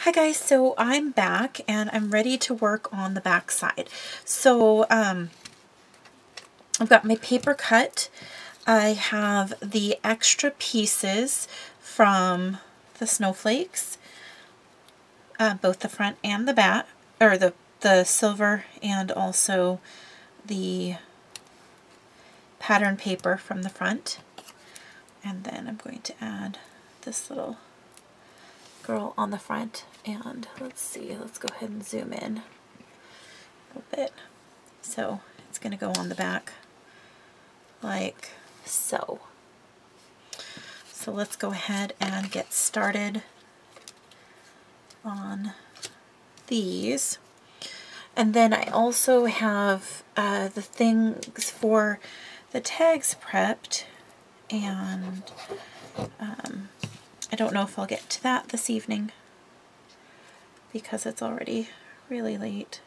Hi guys, so I'm back and I'm ready to work on the back side. So I've got my paper cut. I have the extra pieces from the snowflakes, both the front and the back, or the silver and also the pattern paper from the front. And then I'm going to add this little girl on the front, and let's see, let's go ahead and zoom in a little bit. So it's going to go on the back like so. So let's go ahead and get started on these. And then I also have the things for the tags prepped, and I don't know if I'll get to that this evening because it's already really late,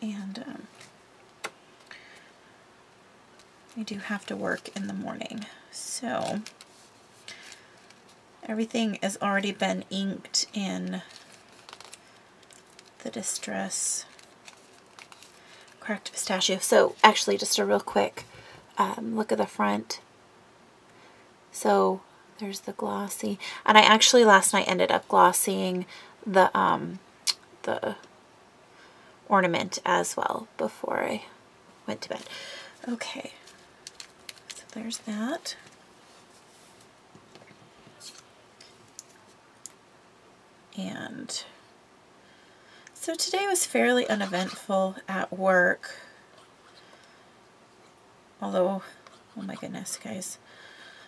and I do have to work in the morning. So everything has already been inked in the Distress Cracked Pistachio. So actually, just a real quick look at the front. So there's the glossy, and I actually last night ended up glossying the ornament as well before I went to bed. Okay, so there's that. And so today was fairly uneventful at work, although, oh my goodness, guys.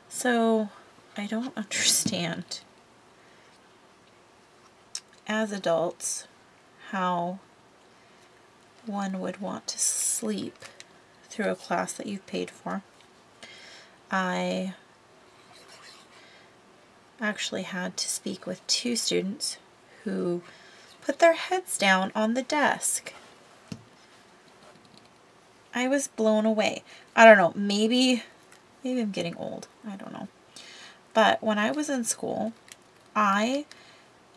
So I don't understand, as adults, how one would want to sleep through a class that you've paid for. I actually had to speak with 2 students who put their heads down on the desk. I was blown away. I don't know, maybe I'm getting old. I don't know. But when I was in school, I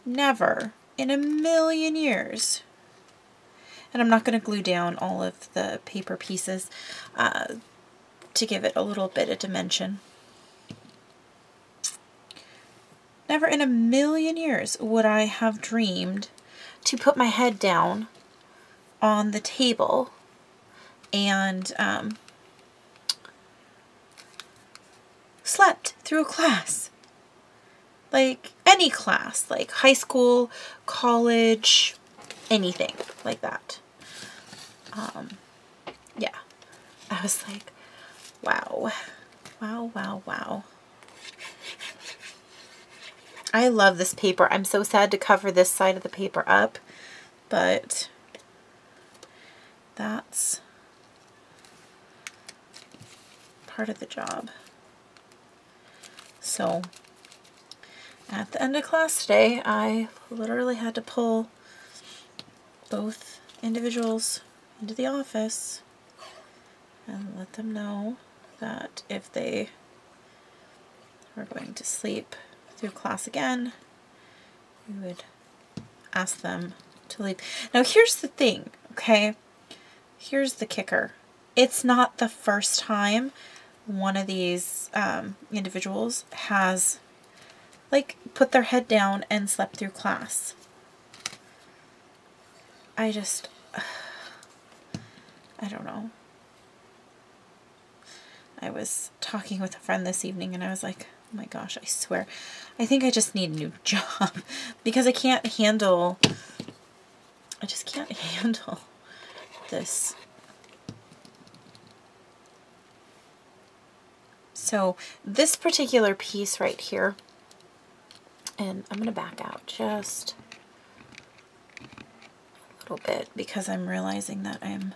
never in a million years, and I'm not going to glue down all of the paper pieces to give it a little bit of dimension. Never in a million years would I have dreamed to put my head down on the table and slept through a class. Like any class, like high school, college, anything like that. Yeah, I was like, wow, wow, wow, wow. I love this paper. I'm so sad to cover this side of the paper up, but that's part of the job. So at the end of class today, I literally had to pull both individuals into the office and let them know that if they were going to sleep through class again, we would ask them to leave. Now here's the thing, okay? Here's the kicker. It's not the first time one of these individuals has like put their head down and slept through class. I don't know. I was talking with a friend this evening and I was like, oh my gosh, I swear, I think I just need a new job because I just can't handle this. So this particular piece right here, and I'm going to back out just a little bit because I'm realizing that I'm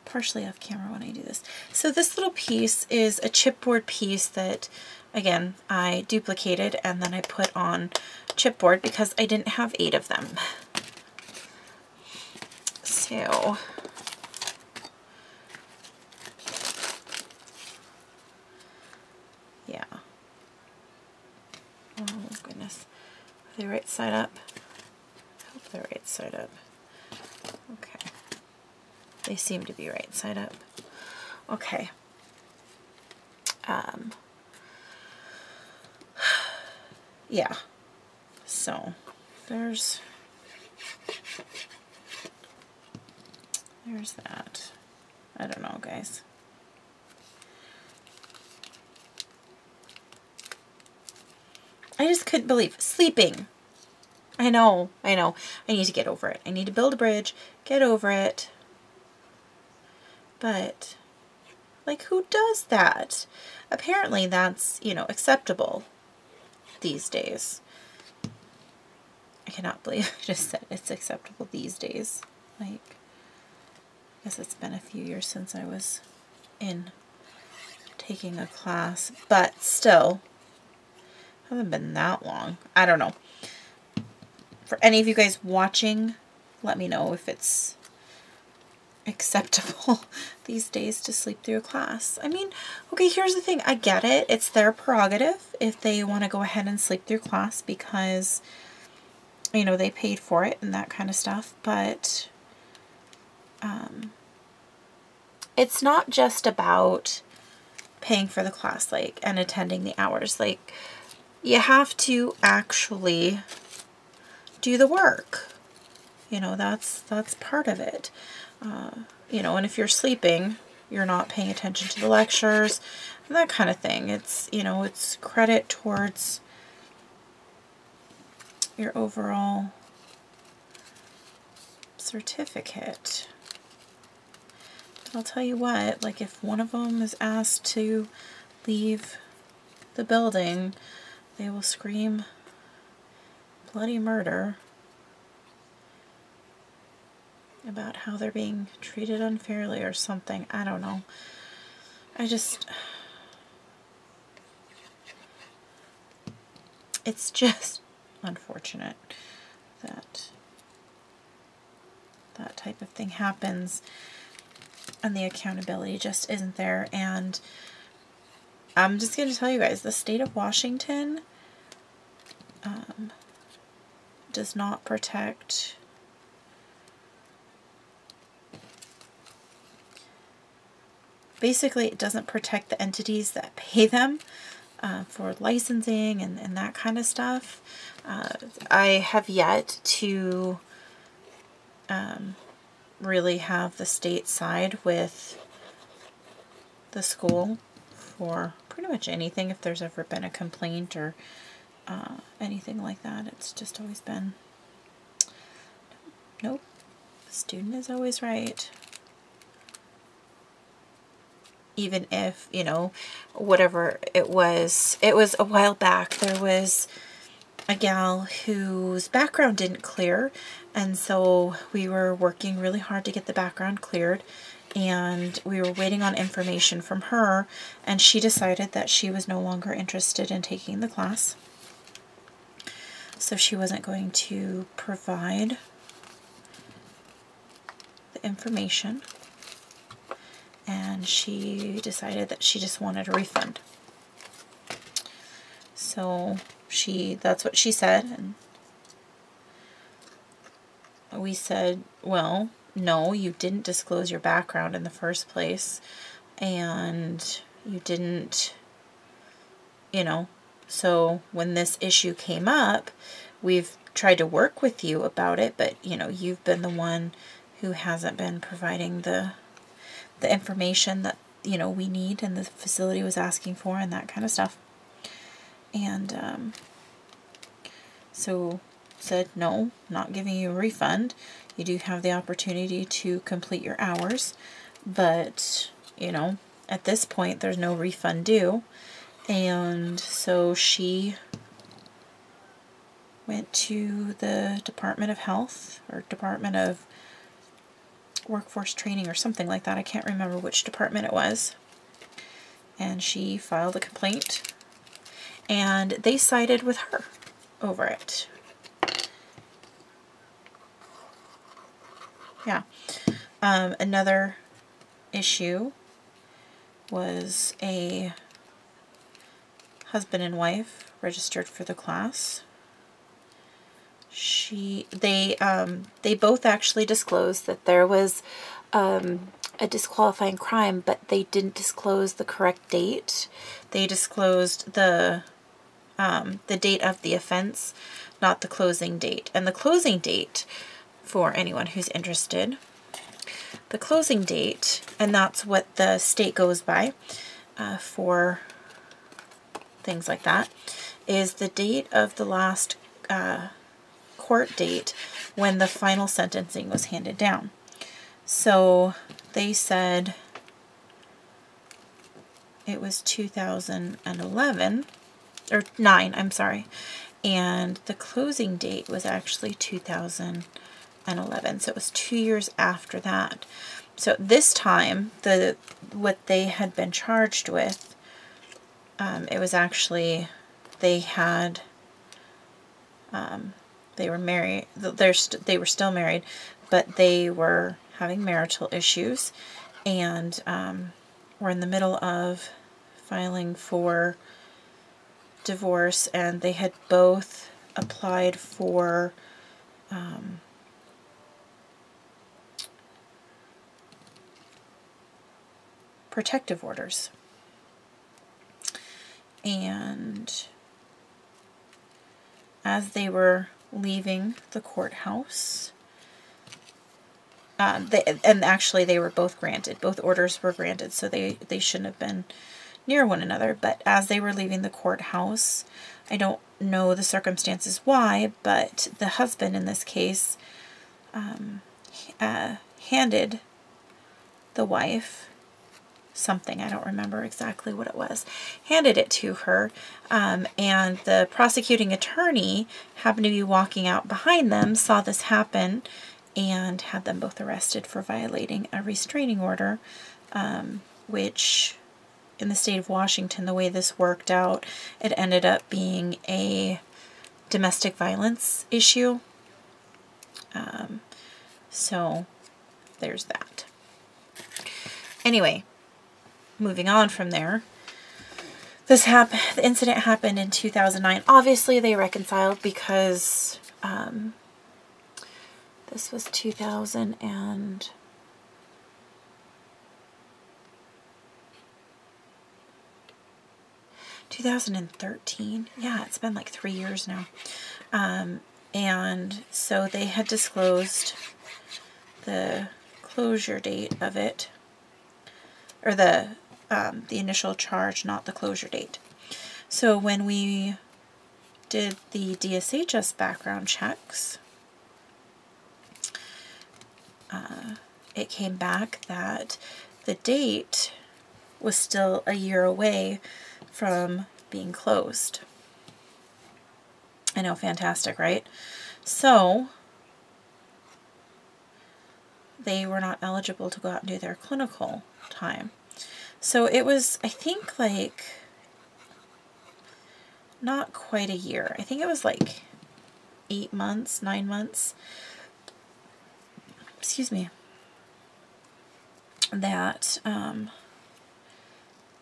partially off camera when I do this. So this little piece is a chipboard piece that, again, I duplicated and then I put on chipboard because I didn't have 8 of them. So yeah. Oh goodness. Are they right side up? They're right side up. Okay. They seem to be right side up. Okay. Yeah. So there's that. I don't know, guys. I just couldn't believe sleeping. I know. I need to get over it. I need to build a bridge, get over it. But, like, who does that? Apparently that's, you know, acceptable these days. I cannot believe I just said it's acceptable these days. Like, I guess it's been a few years since I was in taking a class, but still, hasn't been that long. I don't know. For any of you guys watching, let me know if it's acceptable these days to sleep through a class. I mean, okay, here's the thing. I get it. It's their prerogative if they want to go ahead and sleep through class because, you know, they paid for it and that kind of stuff. But it's not just about paying for the class, like, and attending the hours. Like, you have to actually do the work. You know, that's part of it. You know, and if you're sleeping, you're not paying attention to the lectures, and that kind of thing. It's, you know, it's credit towards your overall certificate. I'll tell you what, like, if one of them is asked to leave the building, they will scream bloody murder about how they're being treated unfairly or something. I don't know. It's just unfortunate that that type of thing happens and the accountability just isn't there. And I'm just going to tell you guys, the state of Washington does not protect basically, it doesn't protect the entities that pay them for licensing and that kind of stuff. I have yet to really have the state side with the school for pretty much anything. If there's ever been a complaint or anything like that, it's just always been, nope, the student is always right. Even if, you know, whatever it was a while back, there was a gal whose background didn't clear, and so we were working really hard to get the background cleared, and we were waiting on information from her, and she decided that she was no longer interested in taking the class, so she wasn't going to provide the information. And she decided that she just wanted a refund. So that's what she said. And we said, well, no, you didn't disclose your background in the first place. And you didn't, you know, so when this issue came up, we've tried to work with you about it, but, you know, you've been the one who hasn't been providing the information that, you know, we need and the facility was asking for and that kind of stuff. And so said, no, not giving you a refund. You do have the opportunity to complete your hours, but, you know, at this point there's no refund due. And so she went to the Department of Health or Department of Workforce Training or something like that. I can't remember which department it was. And she filed a complaint, and they sided with her over it. Yeah. Another issue was a husband and wife registered for the class. they both actually disclosed that there was a disqualifying crime, but they didn't disclose the correct date. They disclosed the date of the offense, not the closing date. And the closing date, for anyone who's interested, the closing date, and that's what the state goes by for things like that, is the date of the last court date when the final sentencing was handed down. So they said it was 2011, or 9, I'm sorry, and the closing date was actually 2011, so it was 2 years after that. So this time, what they had been charged with, it was actually, they were married, they were still married, but they were having marital issues, and were in the middle of filing for divorce, and they had both applied for protective orders. And as they were leaving the courthouse, and actually they were both granted. Both orders were granted, so they shouldn't have been near one another. But as they were leaving the courthouse, I don't know the circumstances why, but the husband in this case handed the wife something. I don't remember exactly what it was. Handed it to her, and the prosecuting attorney happened to be walking out behind them, saw this happen, and had them both arrested for violating a restraining order, which in the state of Washington, the way this worked out, it ended up being a domestic violence issue. So there's that. Anyway, moving on from there, the incident happened in 2009. Obviously, they reconciled because this was 2013. Yeah, it's been like 3 years now. And so they had disclosed the closure date of it, or the initial charge, not the closure date. So when we did the DSHS background checks, it came back that the date was still a year away from being closed. I know, fantastic, right? So they were not eligible to go out and do their clinical time. So it was, I think, like, not quite a year. I think it was like 8 months, 9 months, excuse me, that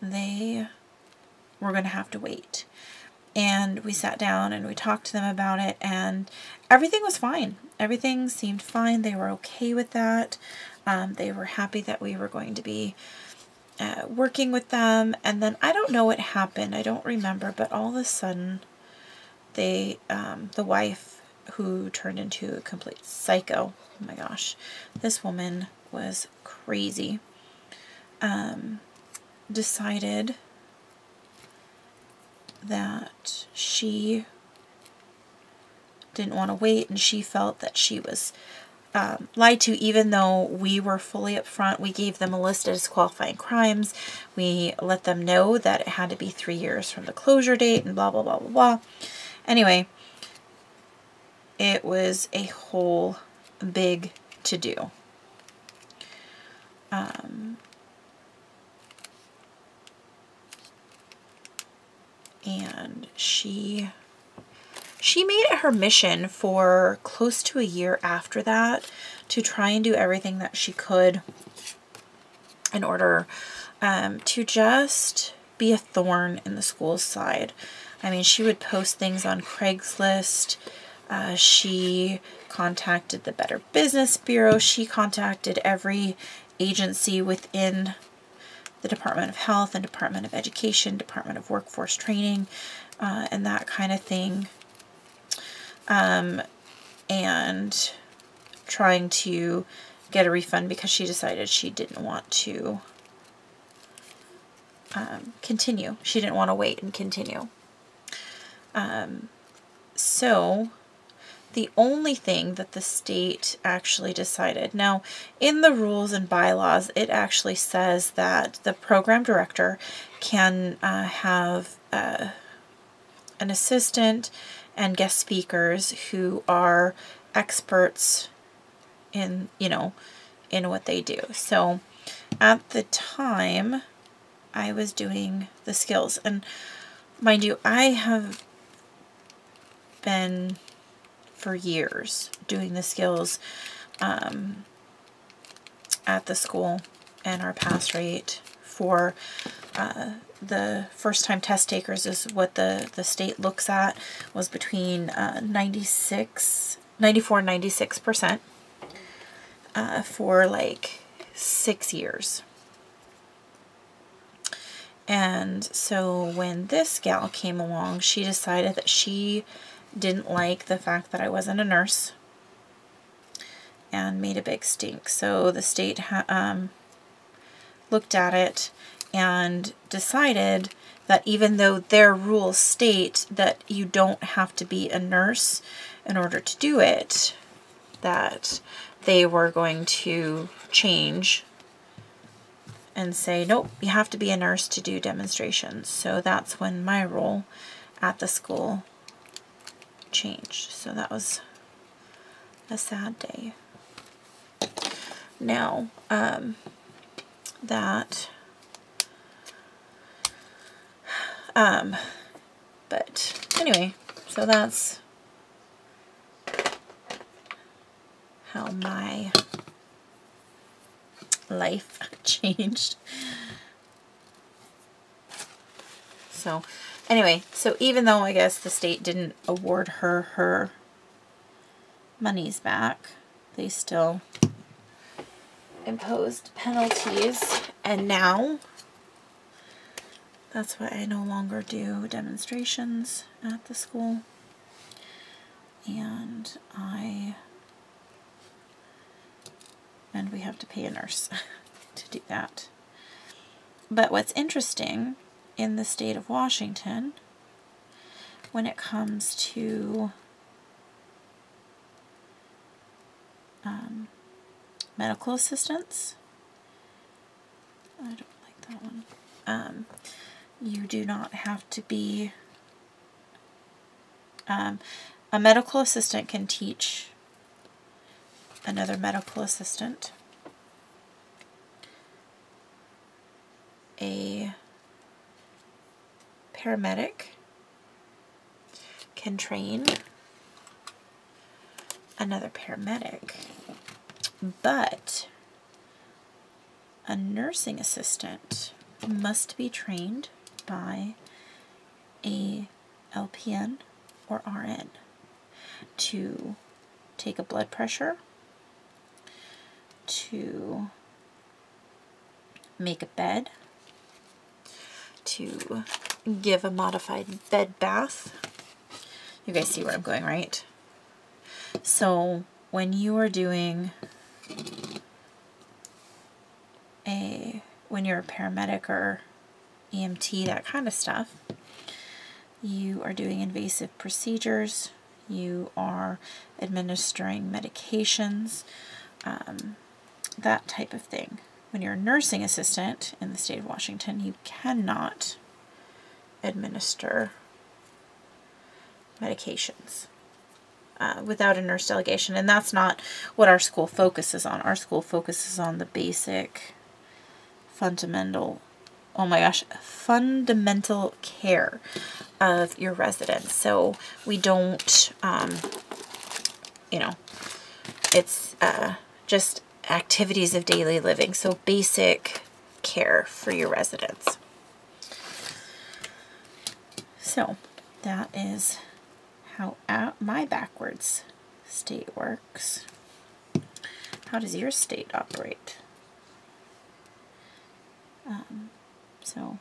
they were going to have to wait. And we sat down and we talked to them about it, and everything was fine. Everything seemed fine. They were okay with that. They were happy that we were going to be working with them. And then I don't know what happened. I don't remember, but all of a sudden the wife, who turned into a complete psycho, oh my gosh, this woman was crazy, decided that she didn't want to wait, and she felt that she was lied to, even though we were fully upfront. We gave them a list of disqualifying crimes. We let them know that it had to be 3 years from the closure date, and blah, blah, blah, blah, blah. Anyway, it was a whole big to-do. And she made it her mission for close to a year after that to try and do everything that she could in order to just be a thorn in the school's side. I mean, she would post things on Craigslist. She contacted the Better Business Bureau. She contacted every agency within the Department of Health and Department of Education, Department of Workforce Training, and that kind of thing. And trying to get a refund because she decided she didn't want to continue. She didn't want to wait and continue. So the only thing that the state actually decided, now in the rules and bylaws, it actually says that the program director can have an assistant and guest speakers who are experts in, you know, in what they do. So at the time I was doing the skills, and mind you, I have been for years doing the skills at the school, and our pass rate for the first time test takers is what the state looks at, was between 94 and 96% for like 6 years. And so when this gal came along, she decided that she didn't like the fact that I wasn't a nurse and made a big stink. So the state looked at it and decided that even though their rules state that you don't have to be a nurse in order to do it, that they were going to change and say, nope, you have to be a nurse to do demonstrations. So that's when my role at the school changed. So that was a sad day. Now, but anyway, so that's how my life changed. So anyway, so even though I guess the state didn't award her monies back, they still imposed penalties, and now that's why I no longer do demonstrations at the school, and we have to pay a nurse to do that. But what's interesting in the state of Washington, when it comes to medical assistants, I don't like that one. You do not have to be, a medical assistant can teach another medical assistant. A paramedic can train another paramedic, but a nursing assistant must be trained by a LPN or RN to take a blood pressure, to make a bed, to give a modified bed bath. You guys see where I'm going, right? So when you are doing when you're a paramedic or EMT, that kind of stuff, you are doing invasive procedures, you are administering medications, that type of thing. When you're a nursing assistant in the state of Washington, you cannot administer medications without a nurse delegation. And that's not what our school focuses on. Our school focuses on the basic, fundamental care of your residents. So we don't, you know, it's just activities of daily living. So basic care for your residents. So that is how my backwards state works. How does your state operate? So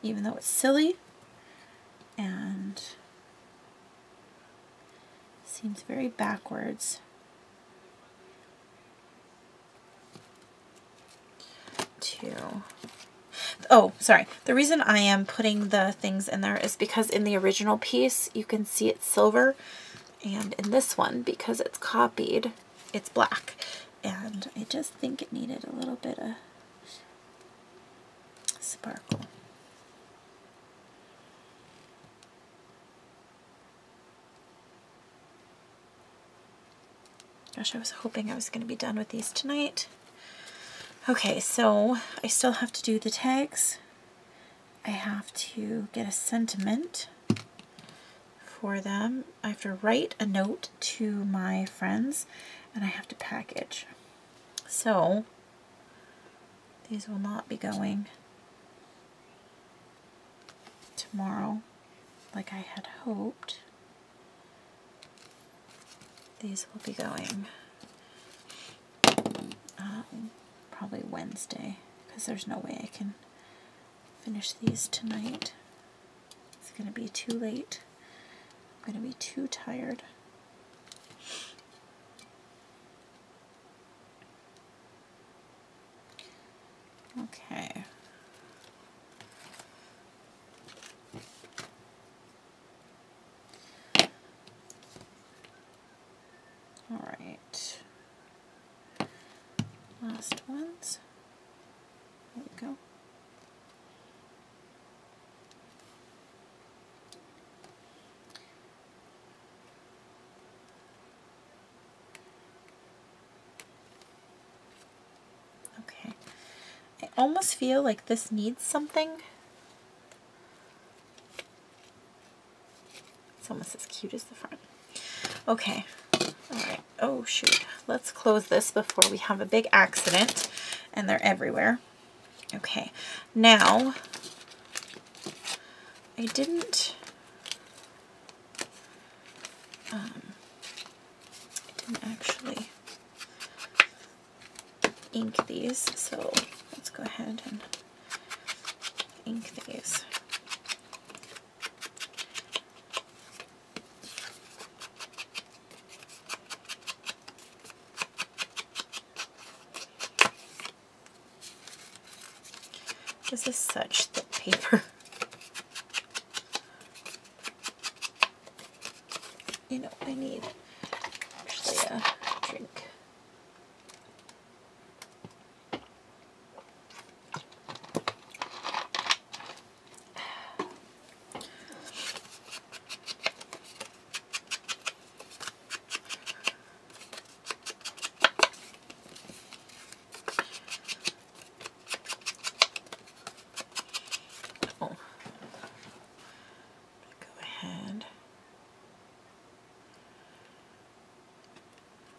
even though it's silly and seems very backwards, oh, sorry. The reason I am putting the things in there is because in the original piece, you can see it's silver. And in this one, because it's copied, it's black. And I just think it needed a little bit of sparkle. Gosh, I was hoping I was going to be done with these tonight. Okay, so I still have to do the tags. I have to get a sentiment for them. I have to write a note to my friends, and I have to package. So these will not be going tomorrow like I had hoped. These will be going probably Wednesday, because there's no way I can finish these tonight. It's going to be too late. I'm going to be too tired. Okay. All right. Last ones. There we go. Okay. I almost feel like this needs something. It's almost as cute as the front. Okay. All right. Oh, shoot. Let's close this before we have a big accident and they're everywhere. Okay. Now, I didn't actually ink these, so let's go ahead and ink these. This is such thick paper. You know, I need actually a drink.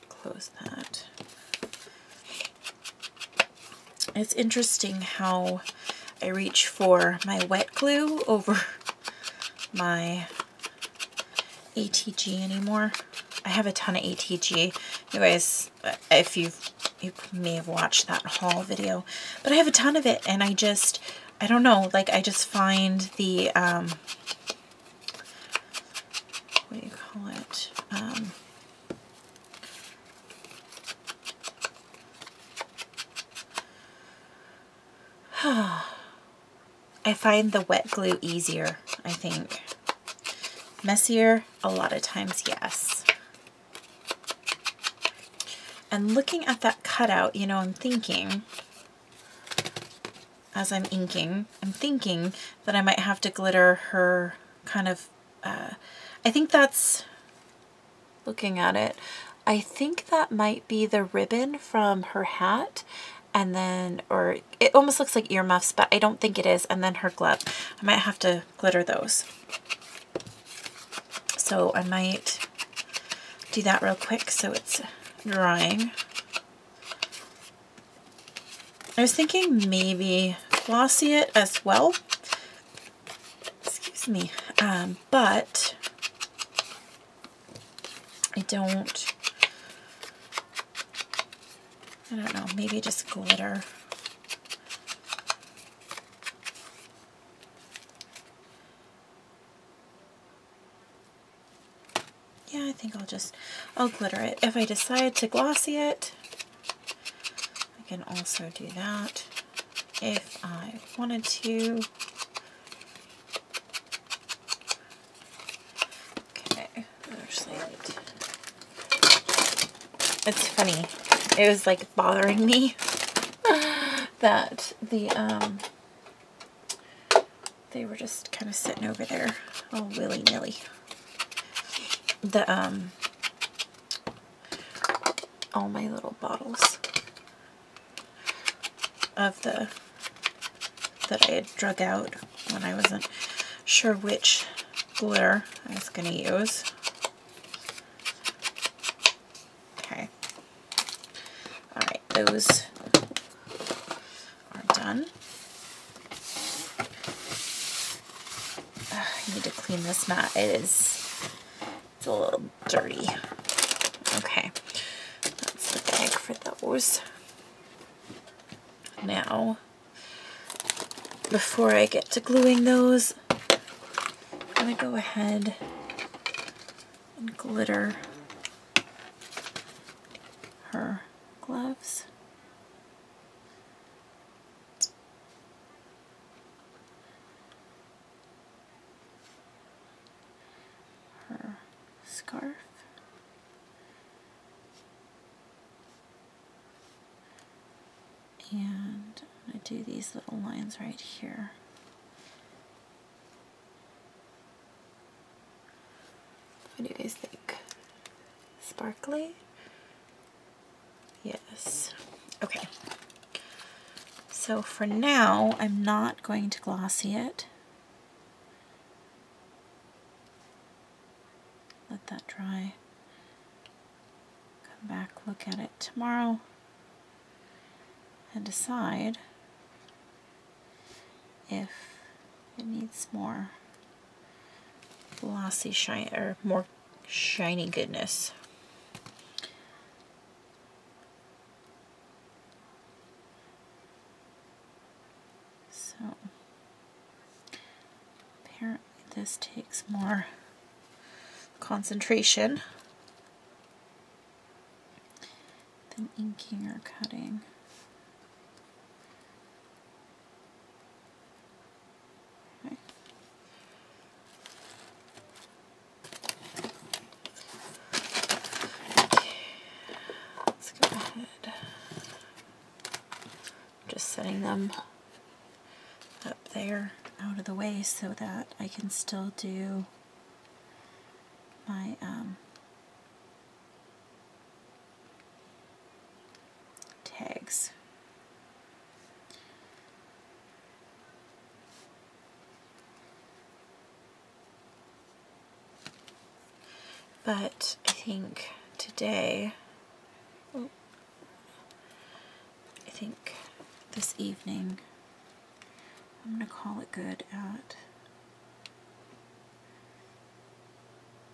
Close that. It's interesting how I reach for my wet glue over my ATG anymore. I have a ton of ATG. You guys, if you may have watched that haul video, but I have a ton of it, and I don't know, like I just find the, what do you call it? I find the wet glue easier, I think. Messier, a lot of times, yes. And looking at that cutout, you know, I'm thinking, as I'm inking, I'm thinking that I might have to glitter her kind of, I think that's, looking at it, I think that might be the ribbon from her hat. And then, or it almost looks like earmuffs, but I don't think it is. And then her glove. I might have to glitter those. So I might do that real quick so it's drying. I was thinking maybe glossy it as well. Excuse me. But I don't know, maybe just glitter. Yeah, I think I'll glitter it. If I decide to glossy it, I can also do that if I wanted to. Okay, slate. It's funny. It was like bothering me that they were just kind of sitting over there all willy-nilly. All my little bottles of that I had drug out when I wasn't sure which glitter I was going to use. Okay. Alright, those are done. I need to clean this mat. It's a little dirty. Okay, that's the bag for those. Now, before I get to gluing those, I'm going to go ahead and glitter her gloves. Her scarf. And I'm going to do these little lines right here. What do you guys think? Sparkly? Yes. Okay. So for now, I'm not going to glossy it. Let that dry. Come back, look at it tomorrow, and decide if it needs more glossy shine or more shiny goodness. So apparently this takes more concentration than inking or cutting. Okay. Let's go ahead. Just setting them up there out of the way so that I can still do my tags. But I think today, I think this evening, I'm going to call it good at,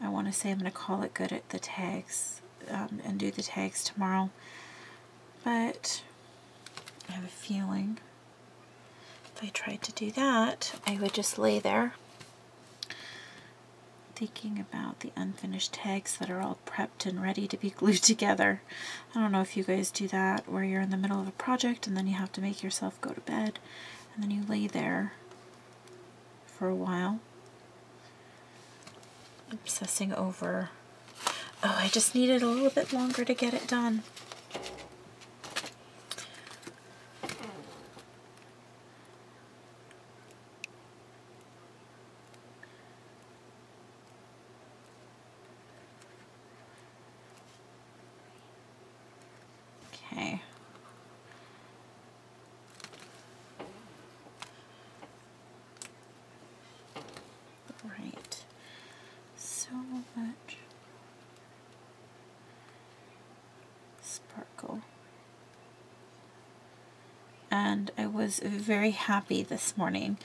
I want to say I'm going to call it good at the tags and do the tags tomorrow. But I have a feeling if I tried to do that, I would just lay there thinking about the unfinished tags that are all prepped and ready to be glued together. I don't know if you guys do that, where you're in the middle of a project and then you have to make yourself go to bed and then you lay there for a while obsessing over, oh, I just needed a little bit longer to get it done. Okay. Right. So much sparkle. and I was very happy this morning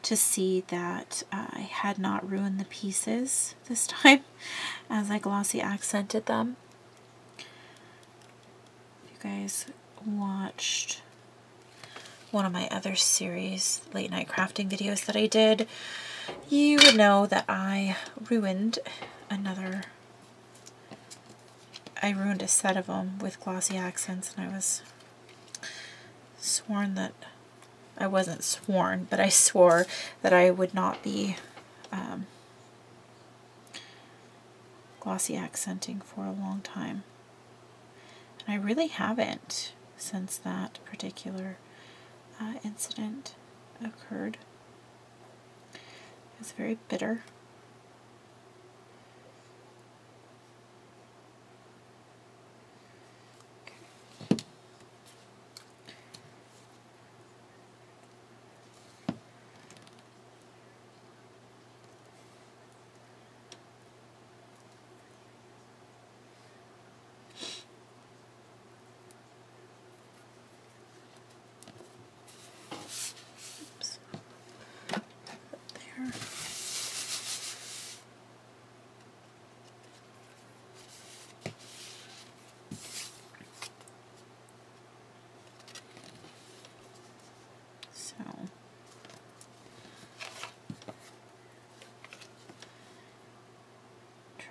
to see that I had not ruined the pieces this time as I glossy accented them. If you guys watched one of my other series, late night crafting videos that I did, you would know that I ruined a set of them with glossy accents, and I was sworn that, I wasn't sworn, but I swore that I would not be glossy accenting for a long time. And I really haven't since that particular incident occurred. It's very bitter.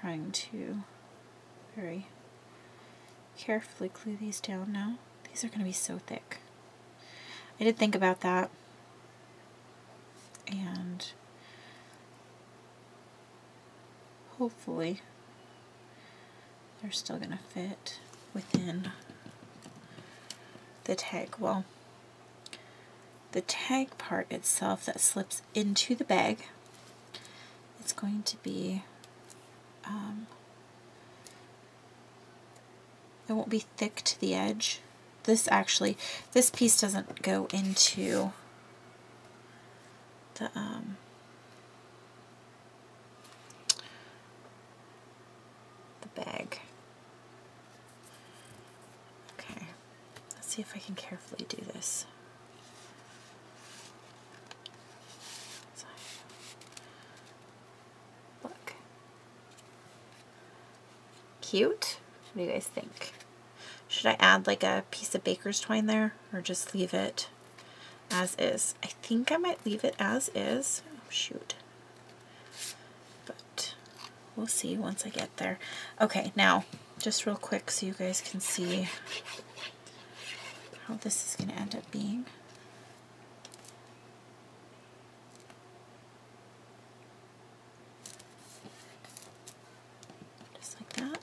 Trying to very carefully glue these down now. These are going to be so thick. I did think about that, and hopefully they're still going to fit within the tag. Well, the tag part itself that slips into the bag, it's going to be it won't be thick to the edge. This piece doesn't go into the bag. Okay, let's see if I can carefully do this. Look. Cute? What do you guys think? Should I add like a piece of baker's twine there, or just leave it as is? I think I might leave it as is. Oh, shoot. But we'll see once I get there. Okay, now, just real quick so you guys can see how this is going to end up being. Just like that.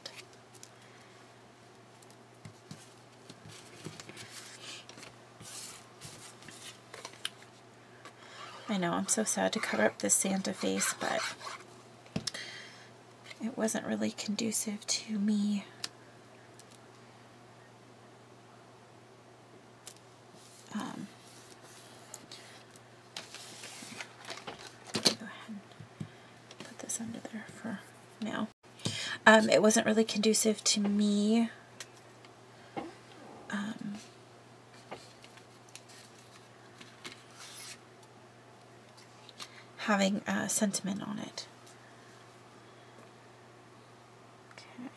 I know, I'm so sad to cover up this Santa face, but it wasn't really conducive to me go ahead and put this under there for now. It wasn't really conducive to me having sentiment on it. Okay.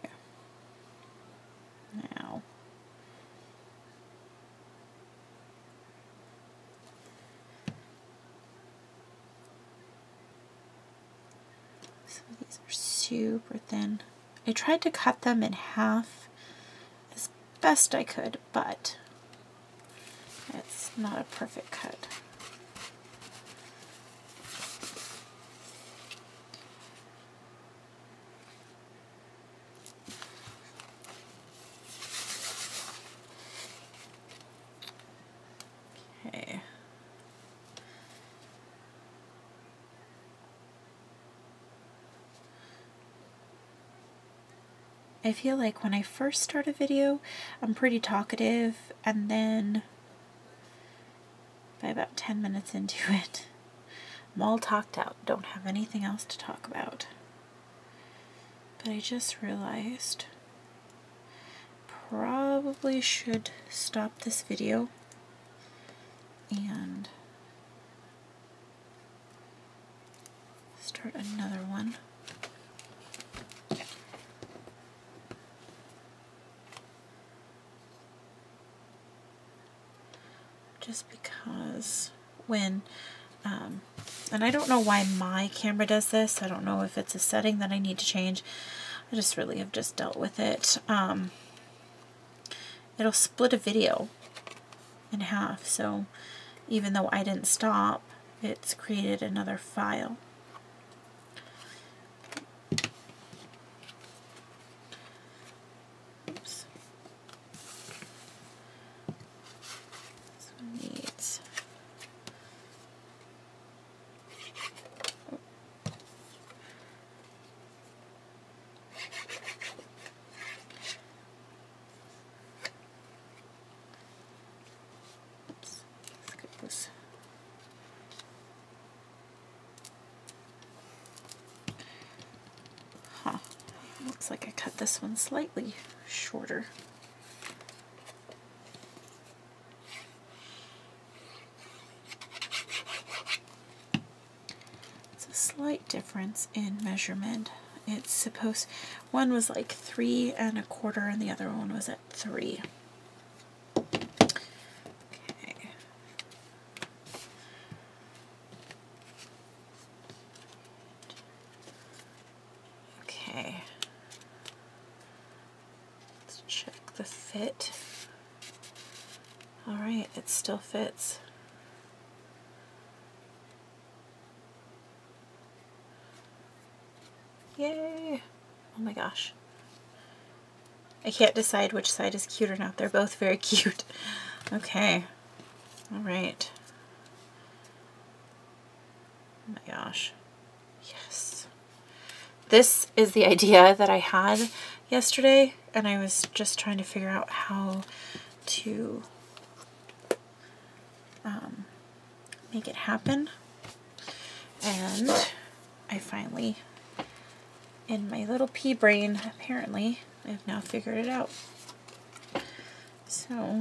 Okay. Now, so these are super thin. I tried to cut them in half as best I could, but it's not a perfect cut. Okay. I feel like when I first start a video, I'm pretty talkative, and then by about 10 minutes into it, I'm all talked out. Don't have anything else to talk about. But I just realized probably should stop this video and start another one. Just because when, and I don't know why my camera does this. I don't know if it's a setting that I need to change. I just really have just dealt with it. It'll split a video in half. So even though I didn't stop, it's created another file. Oops. This one needs... Oops. Let's get this. Huh. Looks like I cut this one slightly shorter. It's a slight difference in measurement. It's supposed, one was like 3 1/4 and the other one was at 3. Okay. Okay. Let's check the fit. All right, it still fits. Yay! Oh my gosh. I can't decide which side is cute or not. They're both very cute. Okay. All right. Oh my gosh. Yes. This is the idea that I had yesterday, and I was just trying to figure out how to make it happen. And I finally, in my little pea brain, apparently, I've now figured it out. So,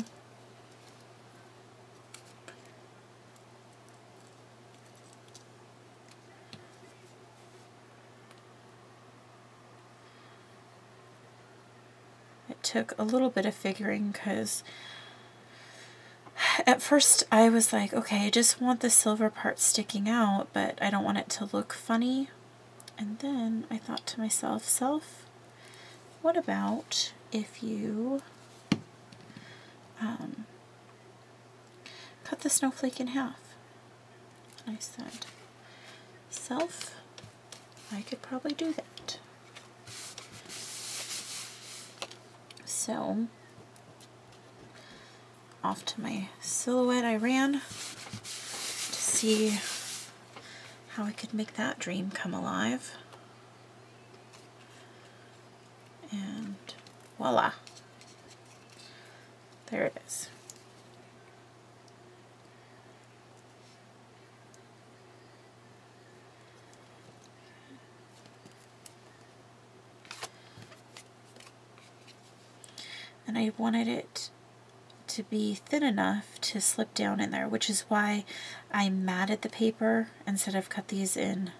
it took a little bit of figuring because at first I was like, okay, I just want the silver part sticking out, but I don't want it to look funny. And then I thought to myself, what about if you cut the snowflake in half? And I said, self, I could probably do that. So, off to my silhouette I ran to see how I could make that dream come alive. And voila, there it is. And I wanted it to be thin enough to slip down in there, which is why I matted the paper instead of cut these in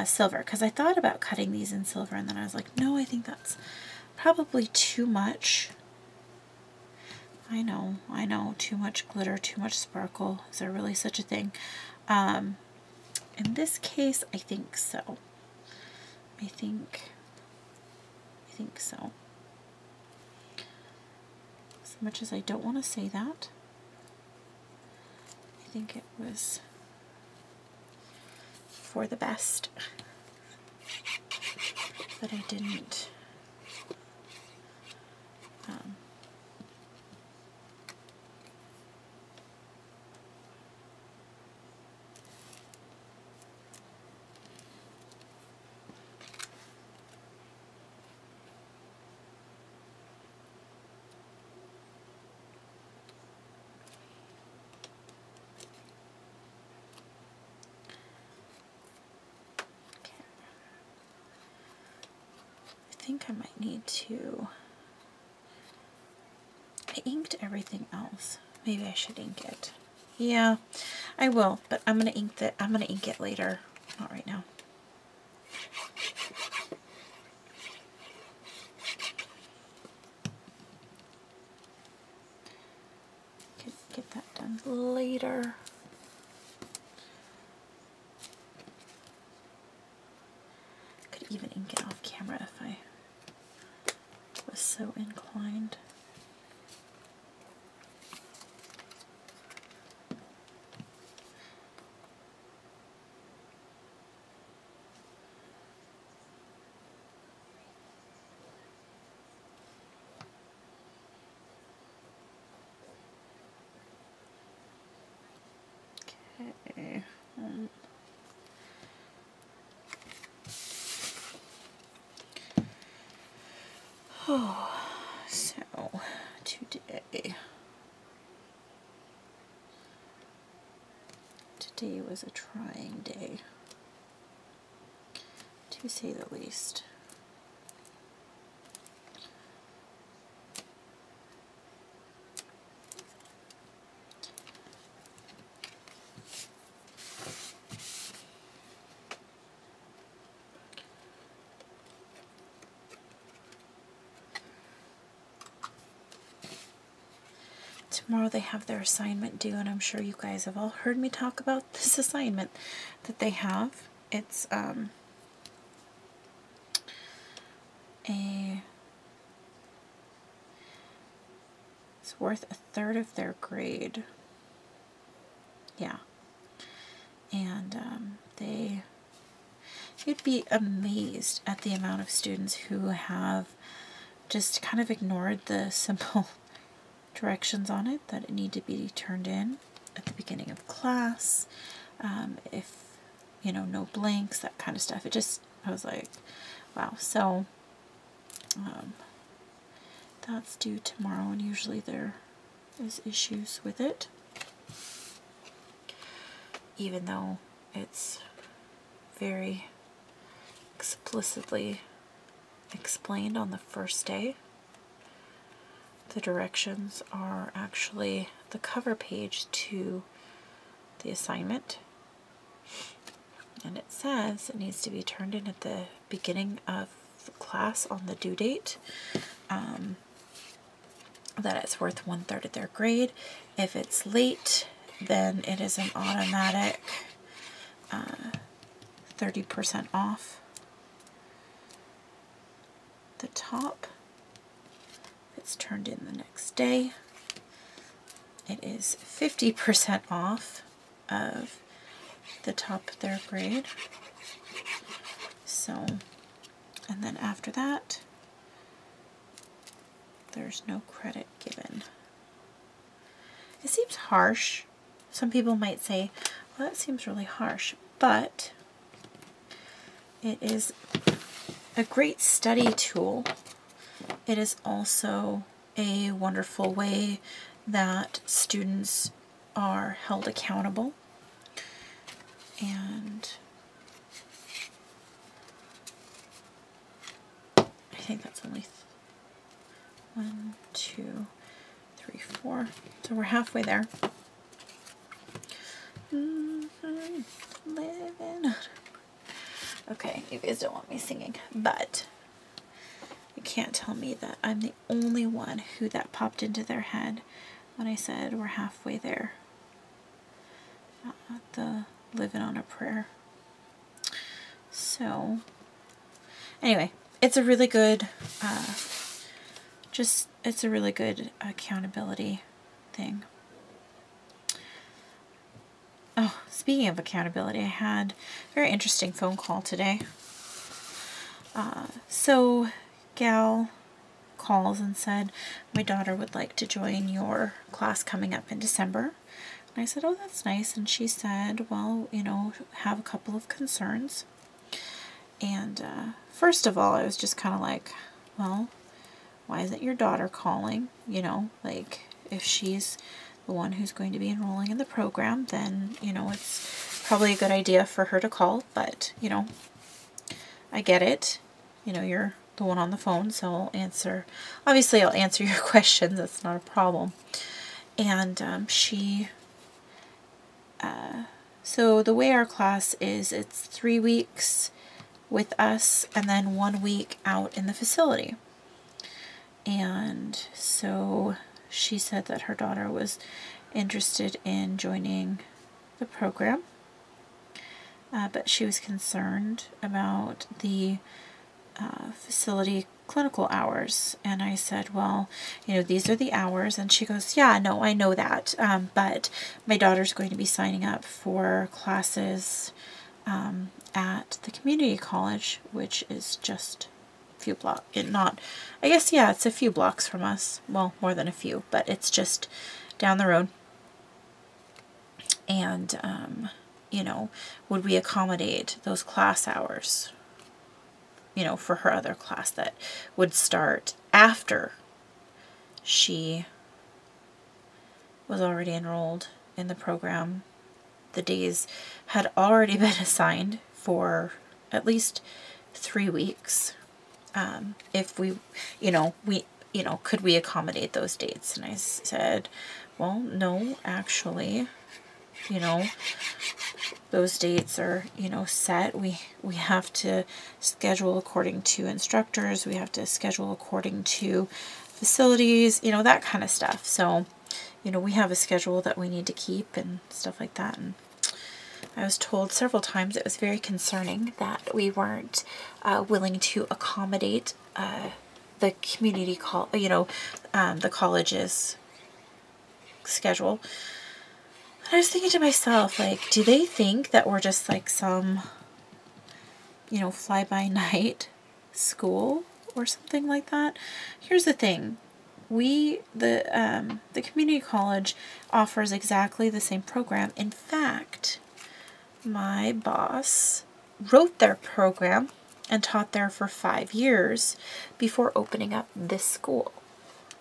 silver, because I thought about cutting these in silver and then I was like, no, I think that's probably too much. I know, too much glitter, too much sparkle. Is there really such a thing? In this case, I think so. I think so. As much as I don't want to say that, I think it was for the best that I didn't think I might need to, I inked everything else. Maybe I should ink it. Yeah, I will, but I'm gonna ink it later, not right now. Could get that done later. Could even ink it off camera if I was so inclined. Okay. Oh, so today was a trying day, to say the least. Tomorrow they have their assignment due, and I'm sure you guys have all heard me talk about this assignment that they have. It's it's worth 1/3 of their grade. Yeah. And you'd be amazed at the amount of students who have just kind of ignored the simple directions on it that need to be turned in at the beginning of class. If, you know, no blanks, that kind of stuff. I was like, wow. So that's due tomorrow, and usually there is issues with it, even though it's very explicitly explained on the first day. The directions are actually the cover page to the assignment, and it says it needs to be turned in at the beginning of the class on the due date, that it's worth 1/3 of their grade. If it's late, then it is an automatic 30% off the top. It's turned in the next day. It is 50% off of the top of their grade. So, and then after that, there's no credit given. It seems harsh. Some people might say, well, that seems really harsh, but it is a great study tool. It is also a wonderful way that students are held accountable, and I think that's only 1, 2, 3, 4. So we're halfway there. Living. Okay, you guys don't want me singing, but you can't tell me that I'm the only one who that popped into their head when I said we're halfway there. The living on a prayer. So anyway, it's a really good it's a really good accountability thing. Oh, speaking of accountability, I had a very interesting phone call today. So gal calls and said, my daughter would like to join your class coming up in December. And I said, oh, that's nice. And she said, well, you know, have a couple of concerns. And first of all, I was just kind of like, well, why isn't your daughter calling? You know, like, if she's the one who's going to be enrolling in the program, then, you know, it's probably a good idea for her to call. But, you know, I get it. You know, you're the one on the phone, so I'll answer, obviously I'll answer your questions, that's not a problem. And so the way our class is, it's 3 weeks with us and then 1 week out in the facility. And so she said that her daughter was interested in joining the program, but she was concerned about the facility clinical hours. And I said, well, you know, these are the hours. And she goes, yeah, no, I know that. But my daughter's going to be signing up for classes at the community college, which is just a few blocks, I guess, yeah, it's a few blocks from us. Well, more than a few, but it's just down the road. And, you know, would we accommodate those class hours, you know, for her other class that would start after she was already enrolled in the program. The days had already been assigned for at least 3 weeks. If we, could we accommodate those dates? And I said, well, no, actually, you know, those dates are, you know, set. We have to schedule according to instructors. We have to schedule according to facilities, you know, that kind of stuff. So, you know, we have a schedule that we need to keep and stuff like that. And I was told several times it was very concerning that we weren't willing to accommodate the community the college's schedule. I was thinking to myself, like, do they think that we're just like some, you know, fly-by-night school or something like that? Here's the thing. The community college offers exactly the same program. In fact, my boss wrote their program and taught there for 5 years before opening up this school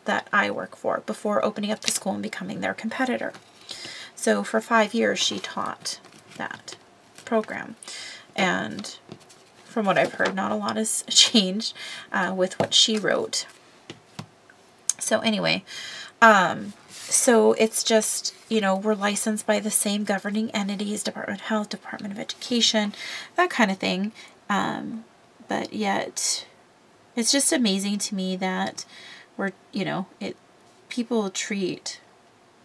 that I work for, before opening up the school and becoming their competitor. So for 5 years, she taught that program. And from what I've heard, not a lot has changed with what she wrote. So anyway, so it's just, you know, we're licensed by the same governing entities, Department of Health, Department of Education, that kind of thing. But yet, it's just amazing to me that we're, you know, people treat,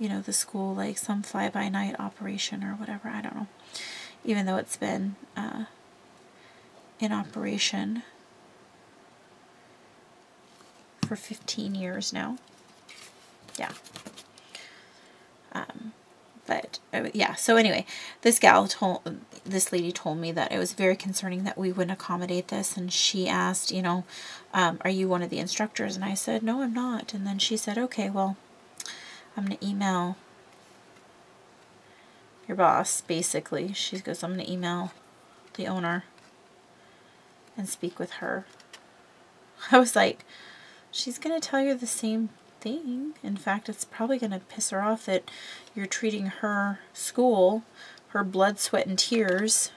you know, the school like some fly-by-night operation or whatever. I don't know. Even though it's been in operation for 15 years now. Yeah. But yeah, so anyway, this lady told me that it was very concerning that we wouldn't accommodate this, and she asked, you know, are you one of the instructors? And I said, no, I'm not. And then she said, okay, well, I'm going to email your boss, basically. She goes, I'm going to email the owner and speak with her. I was like, she's going to tell you the same thing. In fact, it's probably going to piss her off that you're treating her school, her blood, sweat, and tears,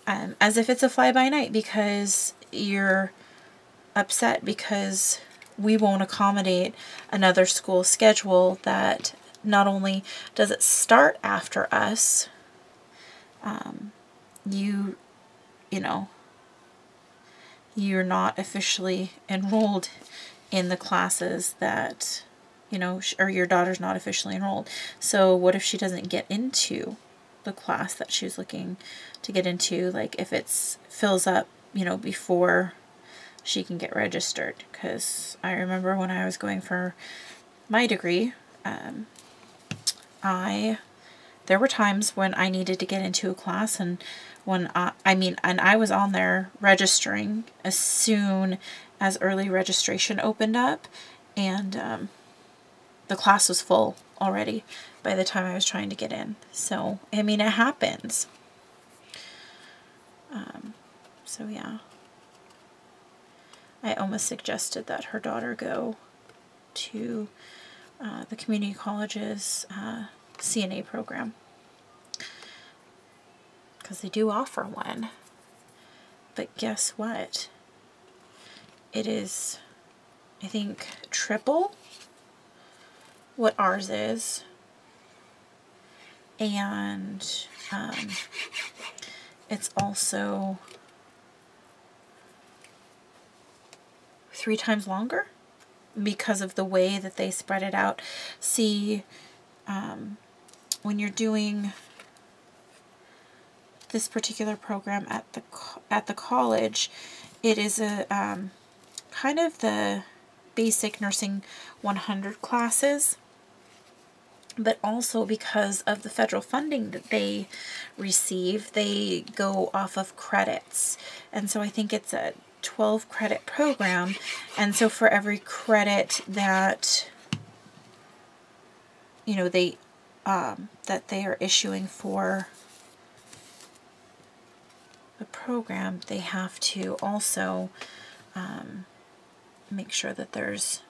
as if it's a fly-by-night, because you're upset because we won't accommodate another school schedule that not only does it start after us, you know, you're not officially enrolled in the classes that, you know, or your daughter's not officially enrolled. So what if she doesn't get into the class that she's looking to get into? Like if it's fills up, you know, before she can get registered. Because I remember when I was going for my degree, there were times when I needed to get into a class, and when I was on there registering as soon as early registration opened up, and the class was full already by the time I was trying to get in. So, I mean, it happens. So yeah. I almost suggested that her daughter go to the community college's CNA program, because they do offer one. But guess what? it is, I think, triple what ours is. And it's also 3 times longer because of the way that they spread it out. See, when you're doing this particular program at the college, it is a kind of the basic nursing 100 classes, but also because of the federal funding that they receive, they go off of credits. And so I think it's a 12 credit program, and so for every credit that, you know, they are issuing for the program, they have to also make sure that there's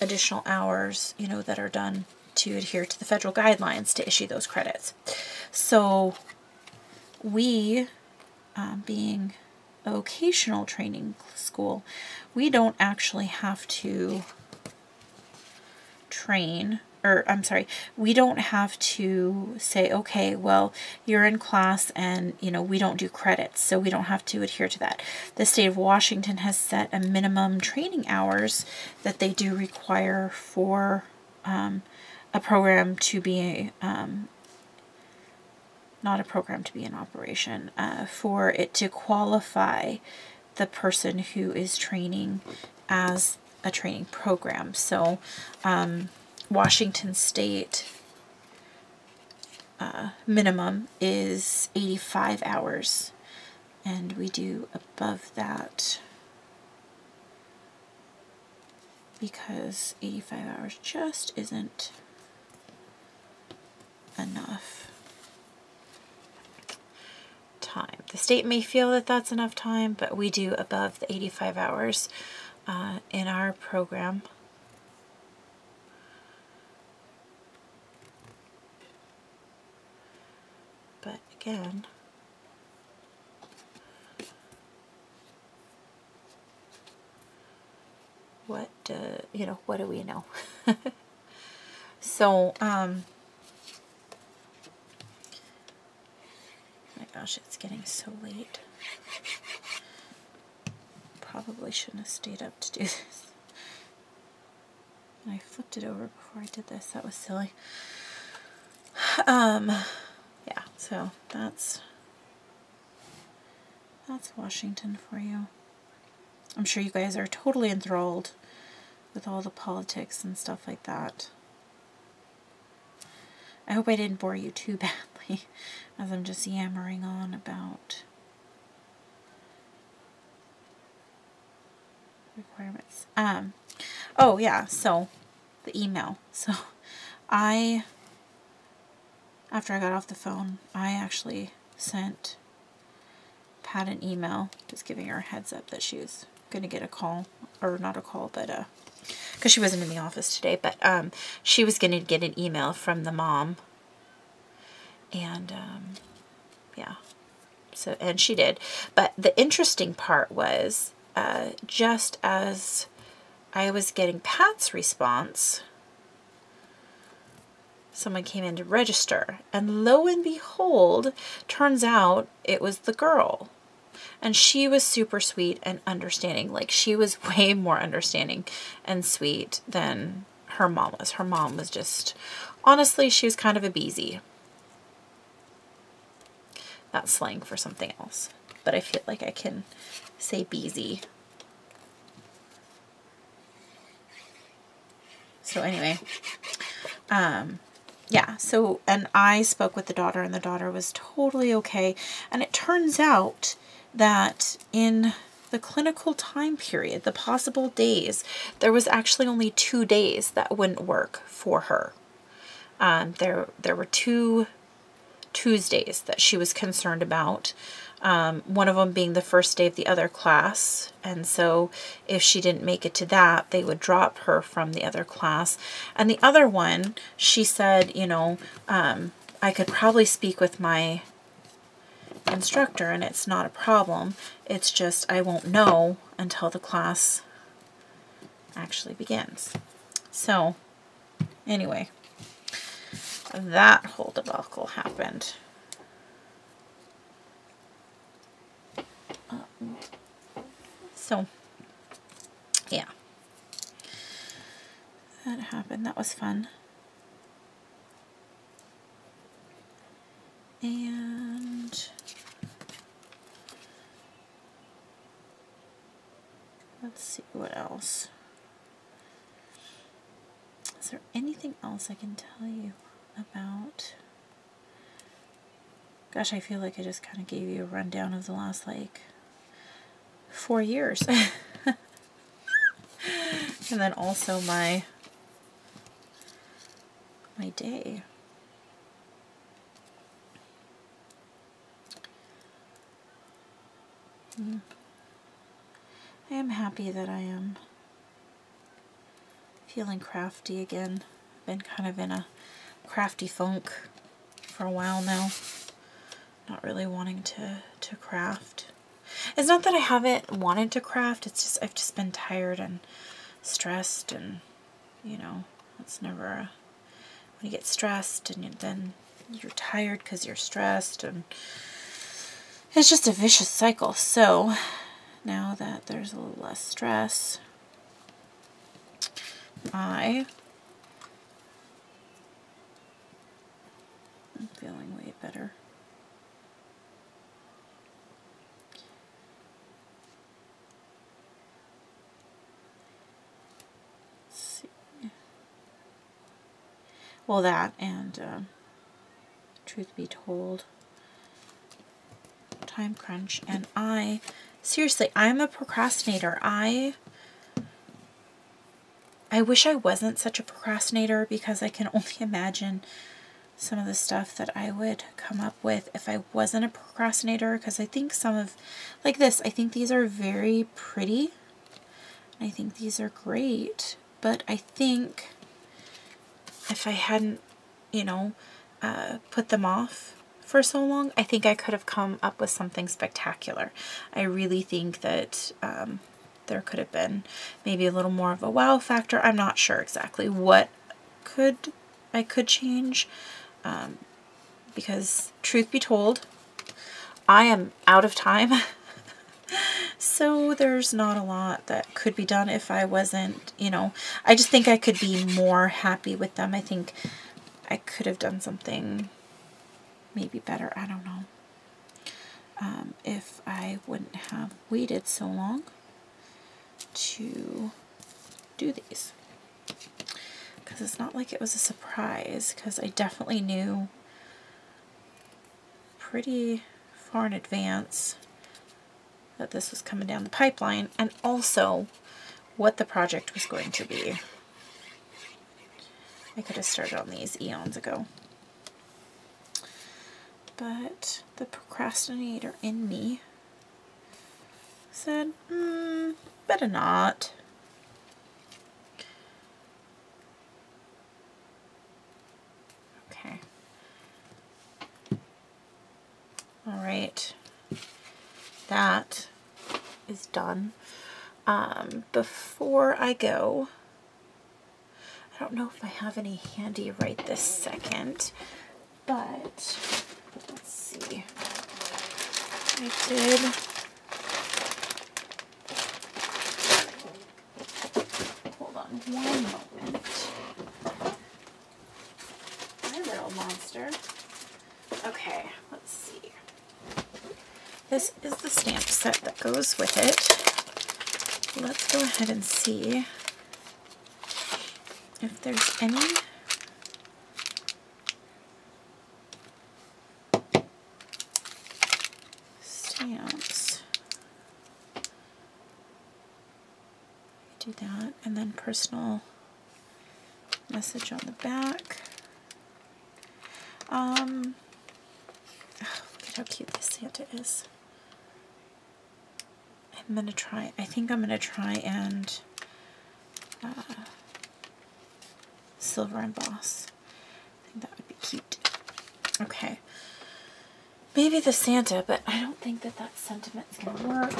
additional hours, you know, that are done to adhere to the federal guidelines to issue those credits. So we, being a vocational training school, we don't actually have to train, or I'm sorry, we don't have to say, okay, well, you're in class and, you know, we don't do credits, so we don't have to adhere to that. The state of Washington has set a minimum training hours that they do require for a program to be, not a program to be in operation, for it to qualify the person who is training as a training program. So Washington State minimum is 85 hours, and we do above that because 85 hours just isn't enough time. The state may feel that that's enough time, but we do above the 85 hours in our program. But again, what you know, what do we know? So my gosh, it's getting so late. Probably shouldn't have stayed up to do this. I flipped it over before I did this. That was silly. Yeah, so that's Washington for you. I'm sure you guys are totally enthralled with all the politics and stuff like that. I hope I didn't bore you too badly as I'm just yammering on about requirements. Oh yeah, so the email. So after I got off the phone, I actually sent Pat an email just giving her a heads up that she was going to get a call, or not a call, but because she wasn't in the office today, but she was going to get an email from the mom, and yeah, so, and she did. But the interesting part was just as I was getting Pat's response, someone came in to register, and lo and behold, turns out it was the girl. And she was super sweet and understanding. Like, she was way more understanding and sweet than her mom was. Her mom was just, honestly, she was kind of a beezy. That's slang for something else, but I feel like I can say beezy. So anyway, yeah, so, and I spoke with the daughter, and the daughter was totally okay. And it turns out that in the clinical time period, the possible days, there was actually only 2 days that wouldn't work for her. There were 2 Tuesdays that she was concerned about. One of them being the first day of the other class, and so if she didn't make it to that, they would drop her from the other class. And the other one, she said, you know, I could probably speak with my instructor, and it's not a problem. It's just I won't know until the class actually begins. So anyway, that whole debacle happened. So yeah, that happened. That was fun. And let's see what else. Is there anything else I can tell you about? Gosh, I feel like I just kind of gave you a rundown of the last, like, 4 years. And then also my day. I am happy that I am feeling crafty again. I've been kind of in a crafty funk for a while now. Not really wanting to craft. It's not that I haven't wanted to craft, it's just I've just been tired and stressed, and you know, it's never when you get stressed and then you're tired because you're stressed, and it's just a vicious cycle. So now that there's a little less stress, I'm feeling way better. Let's see. Well, that and truth be told, time crunch, and seriously, I'm a procrastinator. I wish I wasn't such a procrastinator, because I can only imagine some of the stuff that I would come up with if I wasn't a procrastinator, because I think some of, like this, I think these are very pretty. I think these are great, but I think if I hadn't, you know, put them off for so long, I think I could have come up with something spectacular. I really think that there could have been maybe a little more of a wow factor. I'm not sure exactly what I could change, because truth be told, I am out of time. So there's not a lot that could be done if I wasn't, you know, I just think I could be more happy with them. I think I could have done something maybe better. I don't know. If I wouldn't have waited so long to do these. Because it's not like it was a surprise, because I definitely knew pretty far in advance that this was coming down the pipeline, and also what the project was going to be. I could have started on these eons ago. But the procrastinator in me said, better not. Okay. All right. That is done. Before I go, I don't know if I have any handy right this second, but let's see. I did. Hold on one moment. Hi, little monster. Okay, let's see. This is the stamp set that goes with it. Let's go ahead and see if there's any stamps. Do that, and then personal message on the back. Oh, look at how cute this Santa is. I think I'm gonna try and silver emboss. I think that would be cute. Okay. maybe the Santa, but I don't think that that sentiment's going to work.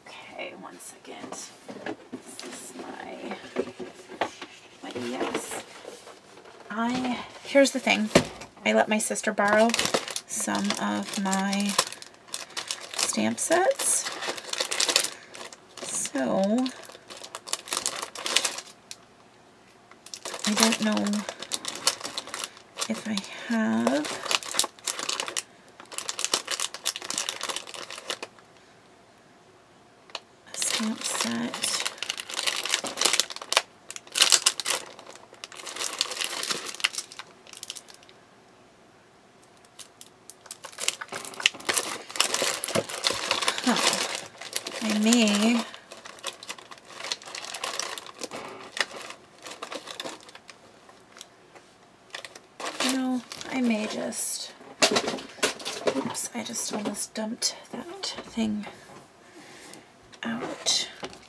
Okay, one second. Is this my yes. Here's the thing. I let my sister borrow some of my stamp sets. So I don't know if I have a stamp set. I may just, oops, I just almost dumped that thing out.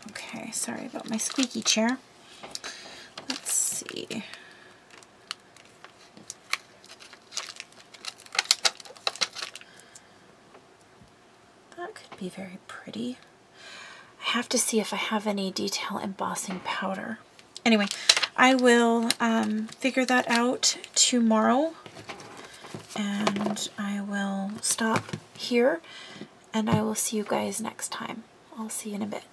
Okay, sorry about my squeaky chair. Let's see. That could be very pretty. I have to see if I have any detail embossing powder. Anyway, I will figure that out tomorrow. And I will stop here, and I will see you guys next time. I'll see you in a bit.